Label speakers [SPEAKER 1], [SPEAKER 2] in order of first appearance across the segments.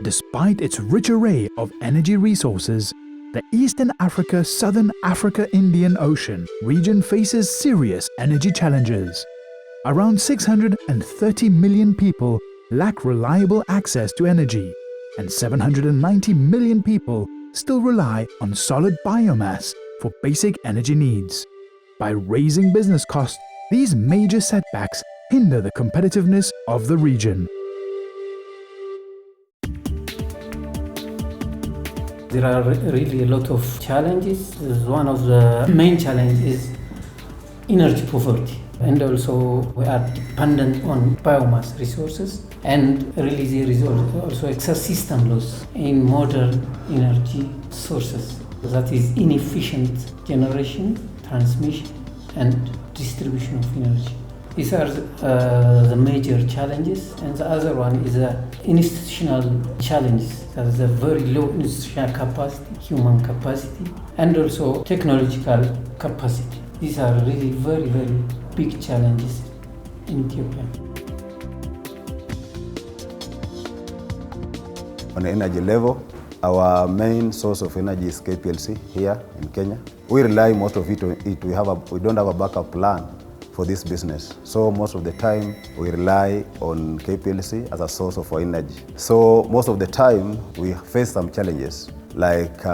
[SPEAKER 1] Despite its rich array of energy resources, the Eastern Africa-Southern Africa-Indian Ocean region faces serious energy challenges. Around 630 million people lack reliable access to energy, and 790 million people still rely on solid biomass for basic energy needs. By raising business costs, these major setbacks hinder the competitiveness of the region.
[SPEAKER 2] There are really a lot of challenges. One of the main challenges is energy poverty. And also we are dependent on biomass resources, and really there is also excess system loss in modern energy sources. That is inefficient generation, transmission and distribution of energy. These are the major challenges, and the other one is the institutional challenges. That is a very low institutional capacity, human capacity, and also technological capacity. These are really very, very big challenges in Ethiopia.
[SPEAKER 3] On the energy level, our main source of energy is KPLC here in Kenya. We rely most of it on it. We don't have a backup plan for this business. So most of the time we rely on KPLC as a source of our energy. So most of the time we face some challenges, like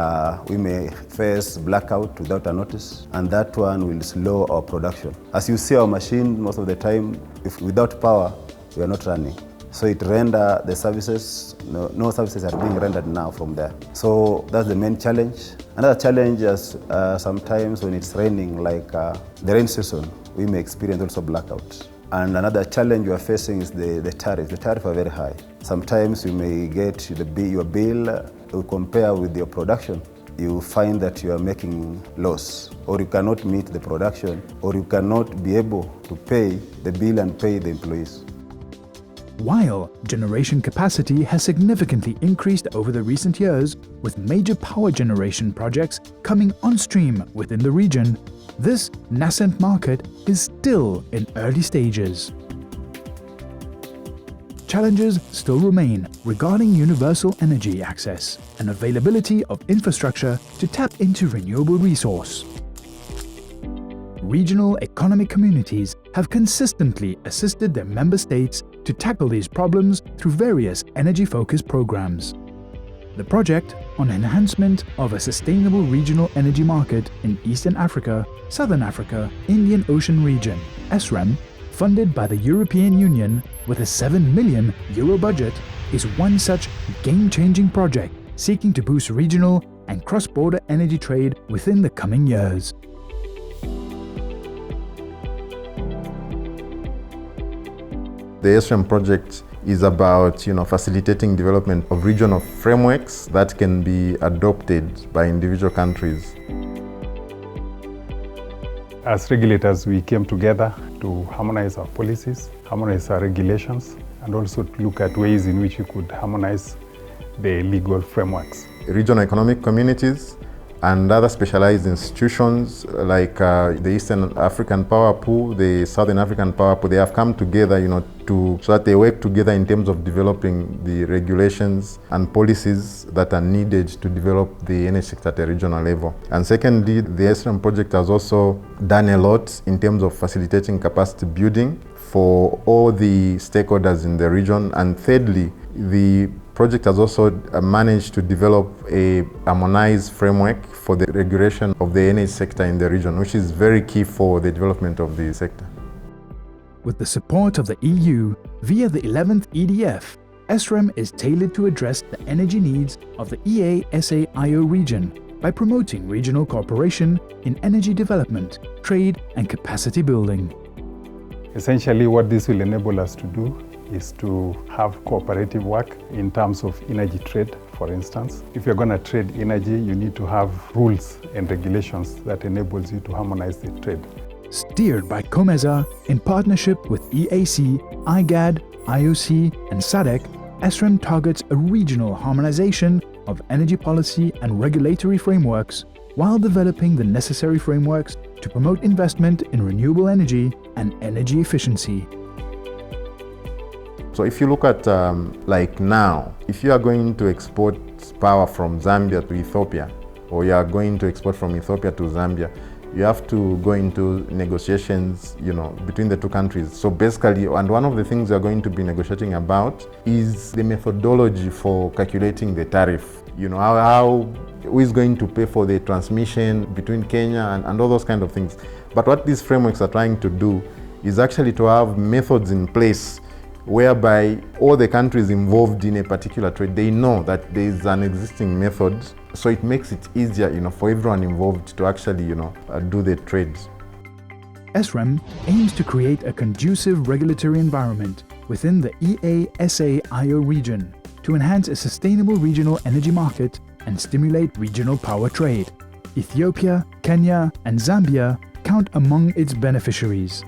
[SPEAKER 3] we may face blackout without a notice, and that one will slow our production. As you see, our machine most of the time, if without power, we are not running. So it render the services, no services are being rendered now from there. So that's the main challenge. Another challenge is sometimes when it's raining, like the rain season, we may experience also blackouts. And another challenge we are facing is the tariff. The tariff are very high. Sometimes you may get your bill, you compare with your production, you find that you are making loss, or you cannot meet the production, or you cannot be able to pay the bill and pay the employees.
[SPEAKER 1] While generation capacity has significantly increased over the recent years, with major power generation projects coming on stream within the region, this nascent market is still in early stages. Challenges still remain regarding universal energy access and availability of infrastructure to tap into renewable resource. Regional economic communities have consistently assisted their member states to tackle these problems through various energy-focused programs. The project on enhancement of a sustainable regional energy market in Eastern Africa, Southern Africa, Indian Ocean region, ESREM, funded by the European Union with a €7 million budget, is one such game-changing project seeking to boost regional and cross-border energy trade within the coming years.
[SPEAKER 4] The ESREM project is about facilitating development of regional frameworks that can be adopted by individual countries.
[SPEAKER 5] As regulators, we came together to harmonize our policies, harmonize our regulations, and also to look at ways in which we could harmonize the legal frameworks.
[SPEAKER 4] Regional economic communities and other specialized institutions like the Eastern African Power Pool, the Southern African Power Pool, they have come together, so that they work together in terms of developing the regulations and policies that are needed to develop the energy sector at a regional level. And secondly, the ESREM project has also done a lot in terms of facilitating capacity building for all the stakeholders in the region. And thirdly, the project has also managed to develop a harmonized framework for the regulation of the energy sector in the region, which is very key for the development of the sector.
[SPEAKER 1] With the support of the EU via the 11th EDF, ESREM is tailored to address the energy needs of the EASAIO region by promoting regional cooperation in energy development, trade and capacity building.
[SPEAKER 5] Essentially, what this will enable us to do is to have cooperative work in terms of energy trade, for instance. If you're going to trade energy, you need to have rules and regulations that enables you to harmonize the trade.
[SPEAKER 1] Steered by COMESA in partnership with EAC, IGAD, IOC and SADC, ESREM targets a regional harmonization of energy policy and regulatory frameworks while developing the necessary frameworks to promote investment in renewable energy and energy efficiency.
[SPEAKER 4] So So if you look at like now, if you are going to export power from Zambia to Ethiopia, or you are going to export from Ethiopia to Zambia, you have to go into negotiations, between the two countries. So basically, and one of the things we are going to be negotiating about is the methodology for calculating the tariff. How who is going to pay for the transmission between Kenya and all those kind of things. But what these frameworks are trying to do is actually to have methods in place whereby all the countries involved in a particular trade, they know that there is an existing method, so it makes it easier, for everyone involved to actually, do the trades.
[SPEAKER 1] ESREM aims to create a conducive regulatory environment within the EASA-IO region to enhance a sustainable regional energy market and stimulate regional power trade. Ethiopia, Kenya, and Zambia count among its beneficiaries.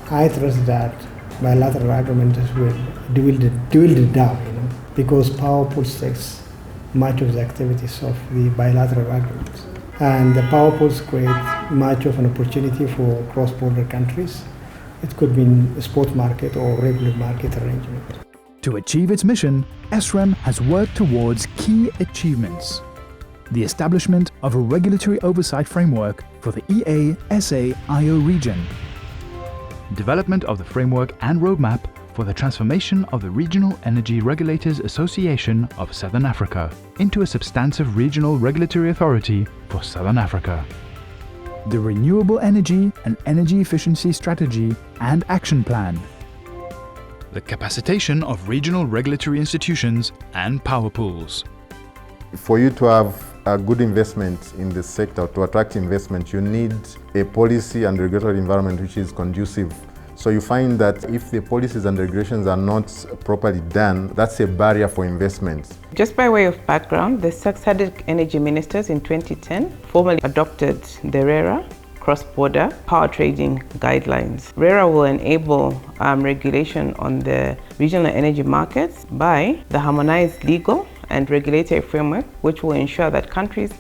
[SPEAKER 6] I trust that bilateral agreements will dwindle down, because power pools takes much of the activities of the bilateral agreements. And the power pools create much of an opportunity for cross-border countries. It could be a spot market or regular market arrangement.
[SPEAKER 1] To achieve its mission, ESREM has worked towards key achievements. The establishment of a regulatory oversight framework for the EASA-IO region. Development of the framework and roadmap for the transformation of the Regional Energy Regulators Association of Southern Africa into a substantive regional regulatory authority for Southern Africa. The Renewable Energy and Energy Efficiency Strategy and Action Plan. The capacitation of regional regulatory institutions and power pools.
[SPEAKER 4] For you to have a good investment in the sector, to attract investment, you need a policy and regulatory environment which is conducive. So you find that if the policies and regulations are not properly done, that's a barrier for investment.
[SPEAKER 7] Just by way of background, the SADC Energy Ministers in 2010 formally adopted the RERA cross-border power trading guidelines. RERA will enable regulation on the regional energy markets by the harmonized legal and regulatory framework, which will ensure that countries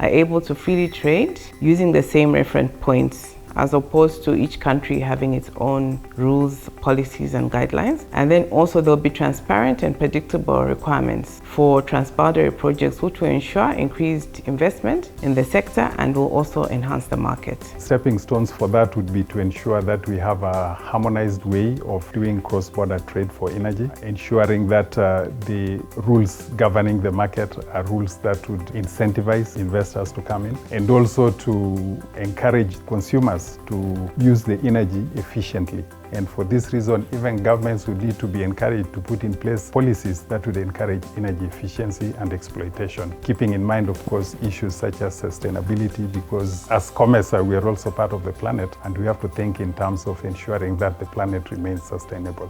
[SPEAKER 7] are able to freely trade using the same reference points, as opposed to each country having its own rules, policies, and guidelines. And then also there'll be transparent and predictable requirements for transboundary projects, which will ensure increased investment in the sector and will also enhance the market.
[SPEAKER 5] Stepping stones for that would be to ensure that we have a harmonized way of doing cross-border trade for energy, ensuring that the rules governing the market are rules that would incentivize investors to come in, and also to encourage consumers to use the energy efficiently. And for this reason, even governments would need to be encouraged to put in place policies that would encourage energy efficiency and exploitation, keeping in mind, of course, issues such as sustainability, because as COMESA, we are also part of the planet, and we have to think in terms of ensuring that the planet remains sustainable.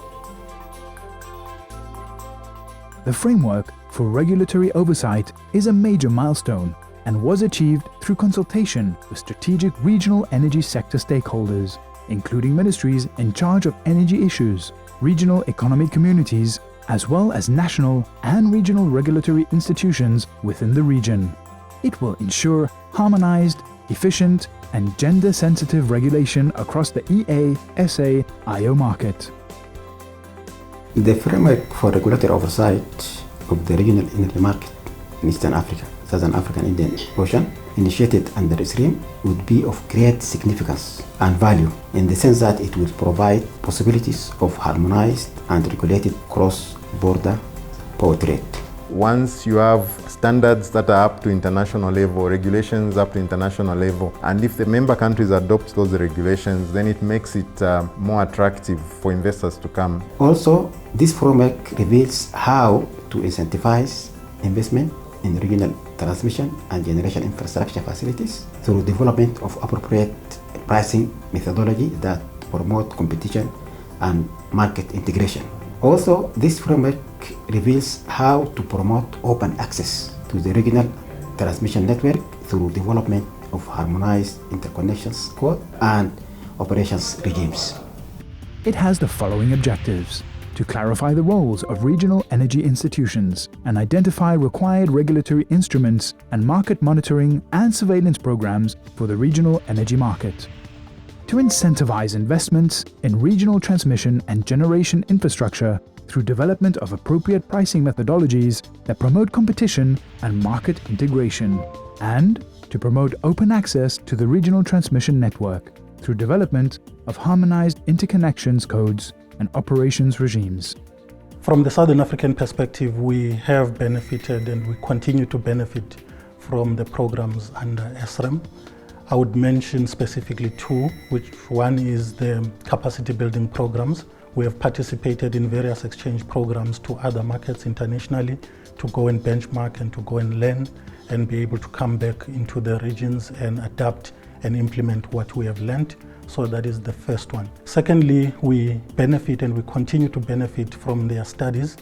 [SPEAKER 1] The framework for regulatory oversight is a major milestone and was achieved through consultation with strategic regional energy sector stakeholders, including ministries in charge of energy issues, regional economic communities, as well as national and regional regulatory institutions within the region. It will ensure harmonized, efficient, and gender-sensitive regulation across the EASA-IO market.
[SPEAKER 8] The framework for regulatory oversight of the regional energy market in Eastern Africa, Southern Africa and Indian Ocean, initiated under ESREM, would be of great significance and value in the sense that it will provide possibilities of harmonized and regulated cross-border power trade.
[SPEAKER 4] Once you have standards that are up to international level, regulations up to international level, and if the member countries adopt those regulations, then it makes it more attractive for investors to come.
[SPEAKER 8] Also, this framework reveals how to incentivize investment in regional transmission and generation infrastructure facilities through development of appropriate pricing methodology that promote competition and market integration. Also, this framework reveals how to promote open access to the regional transmission network through development of harmonized interconnections code and operations regimes.
[SPEAKER 1] It has the following objectives: to clarify the roles of regional energy institutions and identify required regulatory instruments and market monitoring and surveillance programs for the regional energy market. to incentivize investments in regional transmission and generation infrastructure through development of appropriate pricing methodologies that promote competition and market integration, and to promote open access to the regional transmission network through development of harmonized interconnections codes and operations regimes.
[SPEAKER 9] From the Southern African perspective, we have benefited and we continue to benefit from the programs under SREM. I would mention specifically two, which one is the capacity building programs. We have participated in various exchange programs to other markets internationally to go and benchmark and to go and learn and be able to come back into the regions and adapt and implement what we have learned. So that is the first one. Secondly, we benefit and we continue to benefit from their studies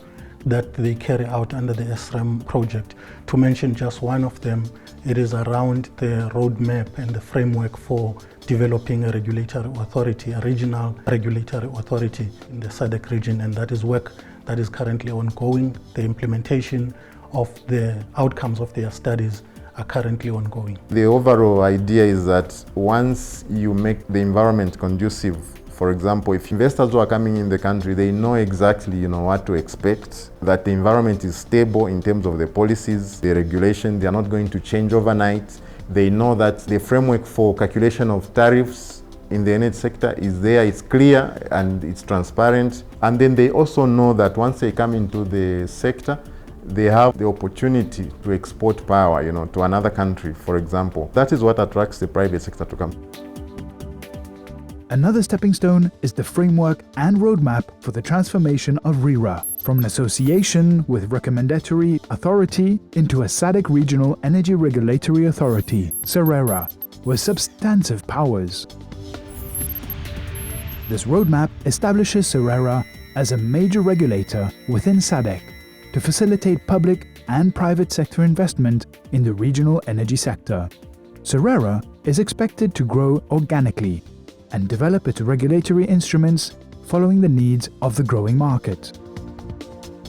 [SPEAKER 9] that they carry out under the SREM project. To mention just one of them, it is around the roadmap and the framework for developing a regulatory authority, a regional regulatory authority in the SADC region, and that is work that is currently ongoing. The implementation of the outcomes of their studies are currently ongoing.
[SPEAKER 4] The overall idea is that once you make the environment conducive, for example, if investors who are coming in the country, they know exactly what to expect, that the environment is stable in terms of the policies, the regulation, they are not going to change overnight. They know that the framework for calculation of tariffs in the energy sector is there, it's clear and it's transparent. And then they also know that once they come into the sector, they have the opportunity to export power, to another country, for example. That is what attracts the private sector to come.
[SPEAKER 1] Another stepping stone is the framework and roadmap for the transformation of RERA from an association with recommendatory authority into a SADC Regional Energy Regulatory Authority, SERERA, with substantive powers. This roadmap establishes SERERA as a major regulator within SADC to facilitate public and private sector investment in the regional energy sector. SERERA is expected to grow organically and develop its regulatory instruments following the needs of the growing market.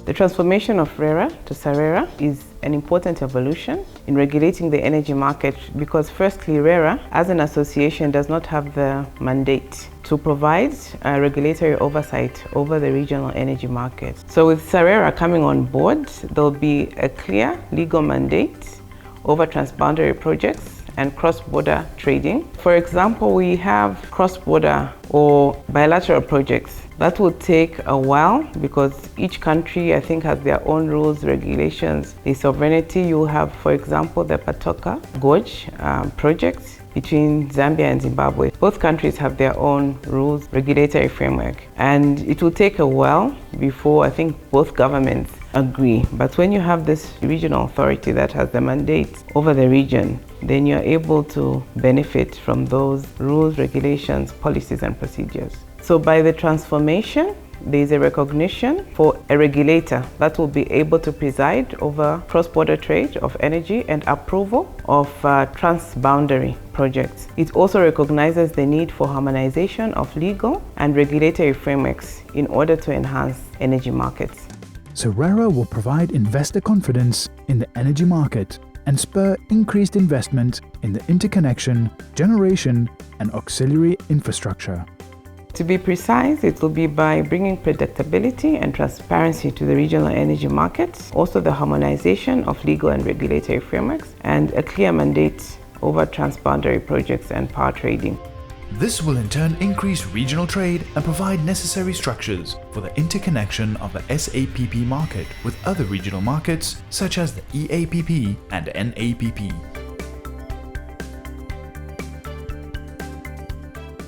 [SPEAKER 7] The transformation of RERA to SERERA is an important evolution in regulating the energy market because firstly, RERA as an association does not have the mandate to provide regulatory oversight over the regional energy market. So with SERERA coming on board, there will be a clear legal mandate over transboundary projects and cross-border trading. For example, we have cross-border or bilateral projects. That will take a while because each country, I think, has their own rules, regulations, the sovereignty. You have, for example, the Patoka Gorge project between Zambia and Zimbabwe. Both countries have their own rules, regulatory framework, and it will take a while before I think both governments agree. But when you have this regional authority that has the mandate over the region, then you're able to benefit from those rules, regulations, policies, and procedures. So by the transformation, there is a recognition for a regulator that will be able to preside over cross-border trade of energy and approval of transboundary projects. It also recognizes the need for harmonization of legal and regulatory frameworks in order to enhance energy markets.
[SPEAKER 1] SERERA will provide investor confidence in the energy market and spur increased investment in the interconnection, generation, and auxiliary infrastructure.
[SPEAKER 7] To be precise, it will be by bringing predictability and transparency to the regional energy markets, also the harmonization of legal and regulatory frameworks, and a clear mandate over transboundary projects and power trading.
[SPEAKER 1] This will in turn increase regional trade and provide necessary structures for the interconnection of the SAPP market with other regional markets such as the EAPP and NAPP.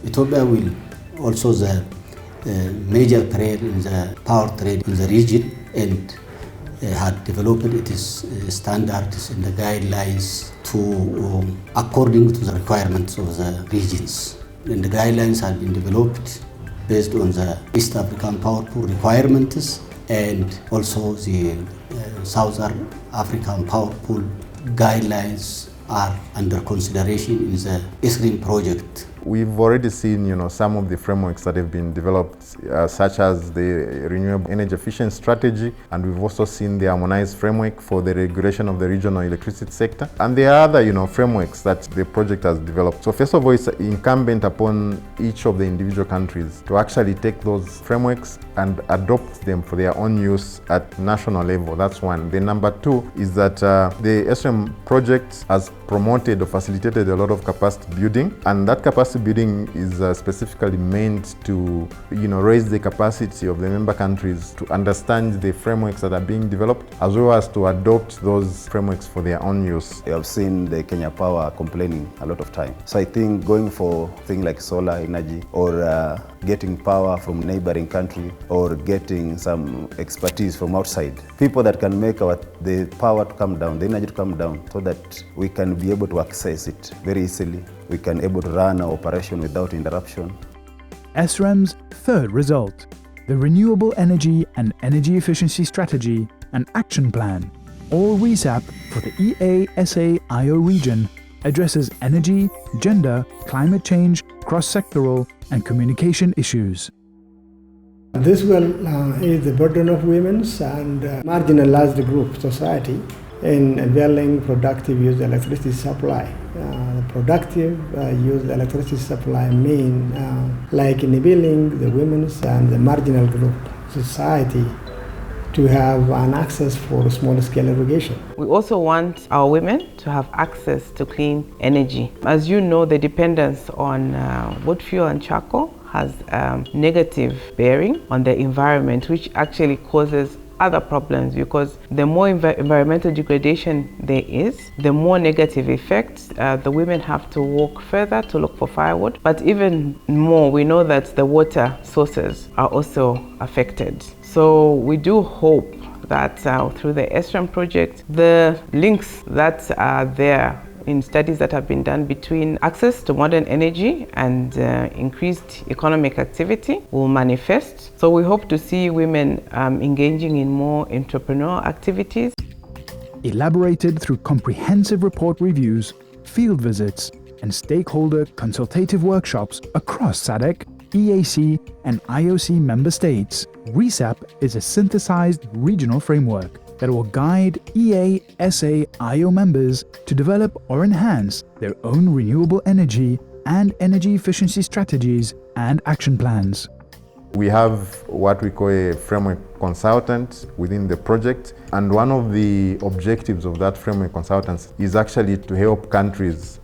[SPEAKER 8] Ethiopia will also the major player in the power trade in the region and had developed its standards and the guidelines to according to the requirements of the regions. And the guidelines have been developed based on the East African Power Pool requirements and also the Southern African Power Pool guidelines are under consideration in the SREM project
[SPEAKER 4] We've already seen, some of the frameworks that have been developed, such as the Renewable Energy Efficiency Strategy, and we've also seen the harmonized framework for the regulation of the regional electricity sector. And there are other, frameworks that the project has developed. So first of all, it's incumbent upon each of the individual countries to actually take those frameworks and adopt them for their own use at national level. That's one. Then number two is that the ESREM project has promoted or facilitated a lot of capacity building, and that capacity building is specifically meant to raise the capacity of the member countries to understand the frameworks that are being developed, as well as to adopt those frameworks for their own use.
[SPEAKER 3] We have seen the Kenya Power complaining a lot of time. So I think going for things like solar energy or getting power from neighboring country or getting some expertise from outside, people that can make the power to come down, the energy to come down, so that we can be able to access it very easily. We can able to run our operation without interruption.
[SPEAKER 1] ESREM's third result, the Renewable Energy and Energy Efficiency Strategy and Action Plan, or RESAP for the EASA-IO region, addresses energy, gender, climate change, cross-sectoral and communication issues.
[SPEAKER 6] This will ease the burden of women and marginalized group society in availing productive use electricity supply. Productive use electricity supply mean like enabling the women and the marginal group society to have an access for small-scale irrigation.
[SPEAKER 7] We also want our women to have access to clean energy. As you know, the dependence on wood fuel and charcoal has negative bearing on the environment, which actually causes other problems, because the more environmental degradation there is, the more negative effects. The women have to walk further to look for firewood, but even more, we know that the water sources are also affected. So we do hope that through the ESREM project, the links that are there in studies that have been done between access to modern energy and increased economic activity will manifest. So we hope to see women engaging in more entrepreneurial activities.
[SPEAKER 1] Elaborated through comprehensive report reviews, field visits, and stakeholder consultative workshops across SADC, EAC, and IOC member states, RESAP is a synthesized regional framework that will guide EASA-IO members to develop or enhance their own renewable energy and energy efficiency strategies and action plans.
[SPEAKER 4] We have what we call a framework consultant within the project, and one of the objectives of that framework consultant is actually to help countries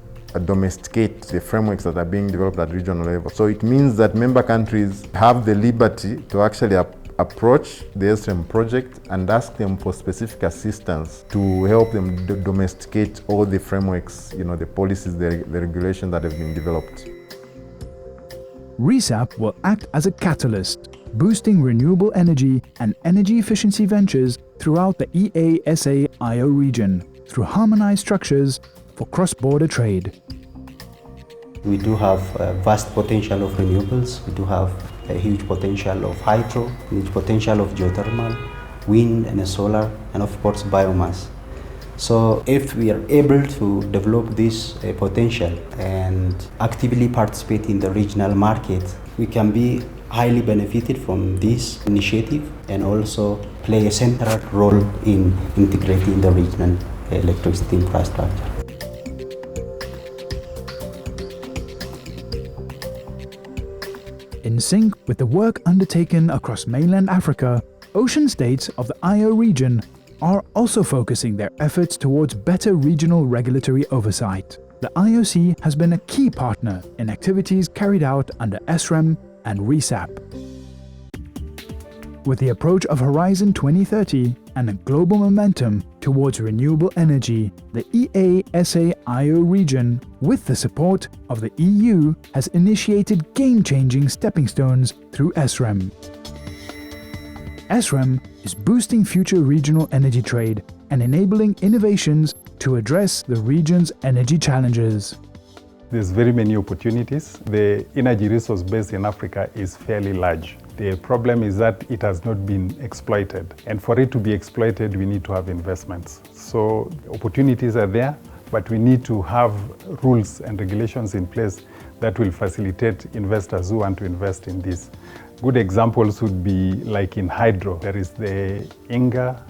[SPEAKER 4] domesticate the frameworks that are being developed at regional level. So it means that member countries have the liberty to actually approach the ESREM project and ask them for specific assistance to help them domesticate all the frameworks, the policies, the regulations that have been developed.
[SPEAKER 1] RESAP will act as a catalyst, boosting renewable energy and energy efficiency ventures throughout the EASA-IO region through harmonized structures for cross-border trade.
[SPEAKER 8] We do have vast potential of renewables. We do have a huge potential of hydro, huge potential of geothermal, wind and solar, and of course biomass. So if we are able to develop this potential and actively participate in the regional market, we can be highly benefited from this initiative and also play a central role in integrating the regional electricity infrastructure.
[SPEAKER 1] In sync with the work undertaken across mainland Africa, ocean states of the IO region are also focusing their efforts towards better regional regulatory oversight. The IOC has been a key partner in activities carried out under ESREM and RESAP. With the approach of Horizon 2030 and a global momentum towards renewable energy, the EASA-IO region, with the support of the EU, has initiated game-changing stepping stones through ESREM. ESREM is boosting future regional energy trade and enabling innovations to address the region's energy challenges.
[SPEAKER 5] There's very many opportunities. The energy resource base in Africa is fairly large. The problem is that it has not been exploited. And for it to be exploited, we need to have investments. So opportunities are there but we need to have rules and regulations in place that will facilitate investors who want to invest in this. Good examples would be like in hydro. There is the Inga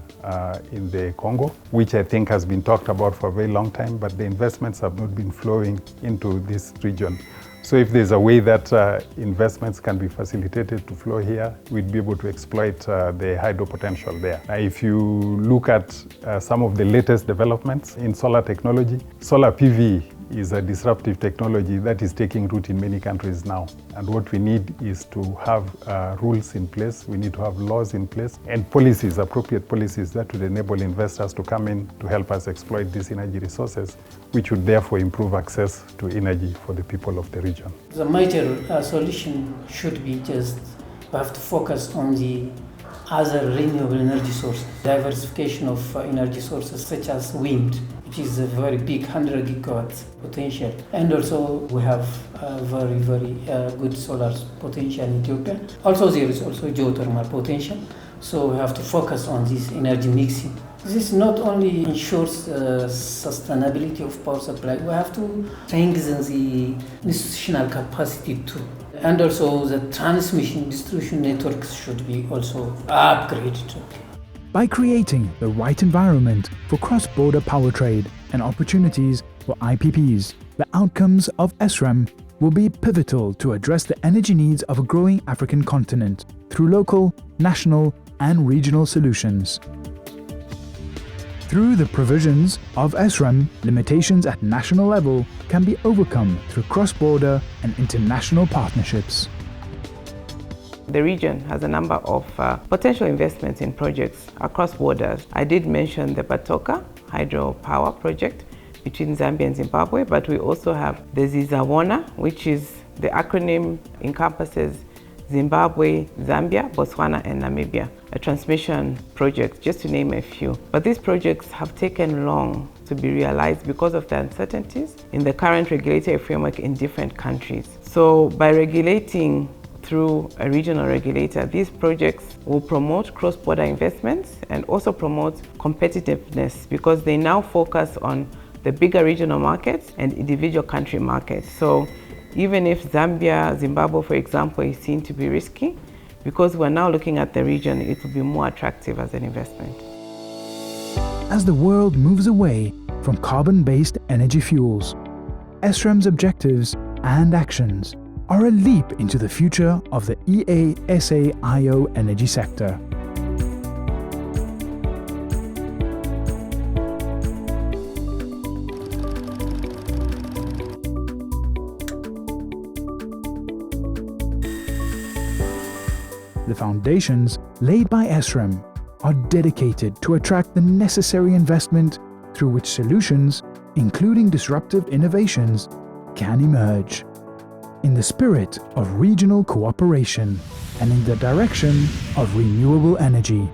[SPEAKER 5] in the Congo, which I think has been talked about for a very long time, but the investments have not been flowing into this region. So if there's a way that investments can be facilitated to flow here, we'd be able to exploit the hydro potential there. If you look at some of the latest developments in solar technology, solar PV is a disruptive technology that is taking root in many countries now. And what we need is to have rules in place, we need to have laws in place, and policies, appropriate policies that would enable investors to come in to help us exploit these energy resources, which would therefore improve access to energy for the people of the region.
[SPEAKER 2] The major solution should be just, we have to focus on the other renewable energy sources, diversification of energy sources such as wind, which is a very big 100 gigawatts potential. And also we have very good solar potential in Ethiopia. Also there is also geothermal potential. So we have to focus on this energy mixing. This not only ensures sustainability of power supply, we have to strengthen the institutional capacity too. And also the transmission distribution networks should be also upgraded.
[SPEAKER 1] By creating the right environment for cross-border power trade and opportunities for IPPs, the outcomes of ESRAM will be pivotal to address the energy needs of a growing African continent through local, national, and regional solutions. Through the provisions of ESRAM, limitations at national level can be overcome through cross-border and international partnerships.
[SPEAKER 7] The region has a number of potential investments in projects across borders. I did mention the Batoka hydropower project between Zambia and Zimbabwe, but we also have the Zizawona, which is the acronym encompasses Zimbabwe, Zambia, Botswana, and Namibia, a transmission project, just to name a few. But these projects have taken long to be realized because of the uncertainties in the current regulatory framework in different countries. So by regulating through a regional regulator, these projects will promote cross-border investments and also promote competitiveness because they now focus on the bigger regional markets and individual country markets. So even if Zambia, Zimbabwe, for example, is seen to be risky, because we're now looking at the region, it will be more attractive as an investment.
[SPEAKER 1] As the world moves away from carbon-based energy fuels, ESRAM's objectives and actions are a leap into the future of the EASAIO energy sector. The foundations laid by ESRAM are dedicated to attract the necessary investment through which solutions, including disruptive innovations, can emerge. In the spirit of regional cooperation and in the direction of renewable energy.